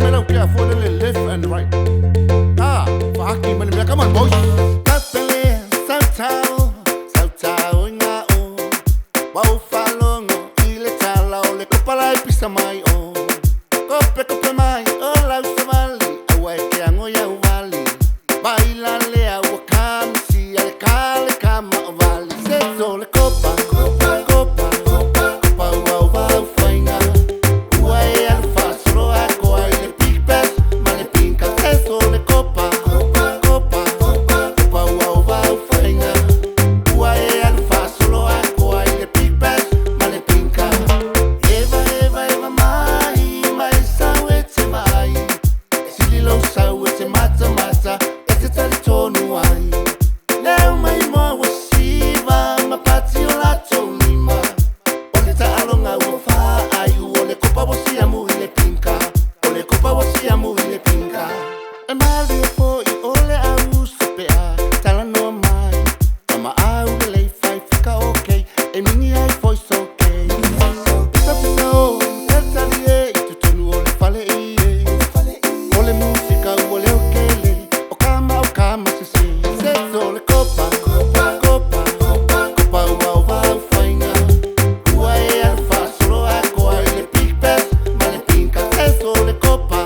me lo que afford the left and right. Ah, fuck him, man, come on, boys. Kapele, Sao inga o. Wau falongo, ile chala o le kopala pisa mai o. Kope mai, o lau se vali, awa ke ango ya uvali. Baila le awa kamisi, ale kale kama o vali. Seso le copa, wau wau fainga. Uai alfa solo ako ai le big bass, ma le pinka. Seso le copa, wau wau fainga. Uai alfa solo ako ai le big bass, ma le pinka. Eva mai sa wete mai. Sililo sa wete mata, ete tali tonu ai. Leo mai mo wasiva, ma pati o la tonima. Ole ta alonga ufa ai, ole kopa wasia mu ile pinka. Ole kopa wasia mu ile pinka. E mali e po I ole au sepea, tala no mai. Mama au le lei fai fika okay, e mini ai foi so okay. Ita pisa o, elta lie, itu tonu ole fale ie. Ole musica ole okele, o kama se se. Seso le copa, wau wau fainga. Uai alfa solo ako ai le big bass, ma le pinka. Seso le copa,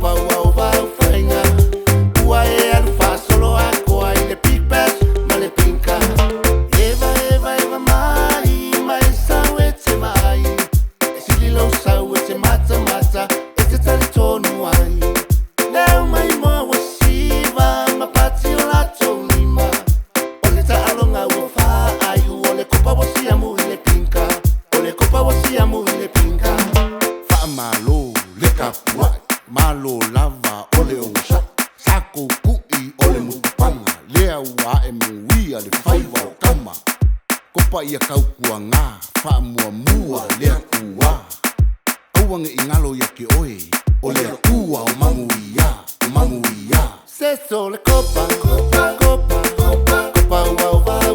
wau wau fainga. Uai alfa solo ako ai le big bass, ma le pinka. Eva mai sa wete mai. Sililo sa wete mata, ete tali tonu ai. Leo mai mo wasiva, ma pati o la tonima. Ole ta alonga ufa ai, ole kopa wasia mu ile pinka. Ole kopa wasia mu ile pinka. Fa malo le kapuai, malo lava ole onsa. Sako kui ole mutupanga, lea ua e muia le faiva o kama. Kopa ia kaukua ngā, fa mua lea kua. Auange ingalo ya ke oe, ole kua o mangu ia. Seso le copa, wau wau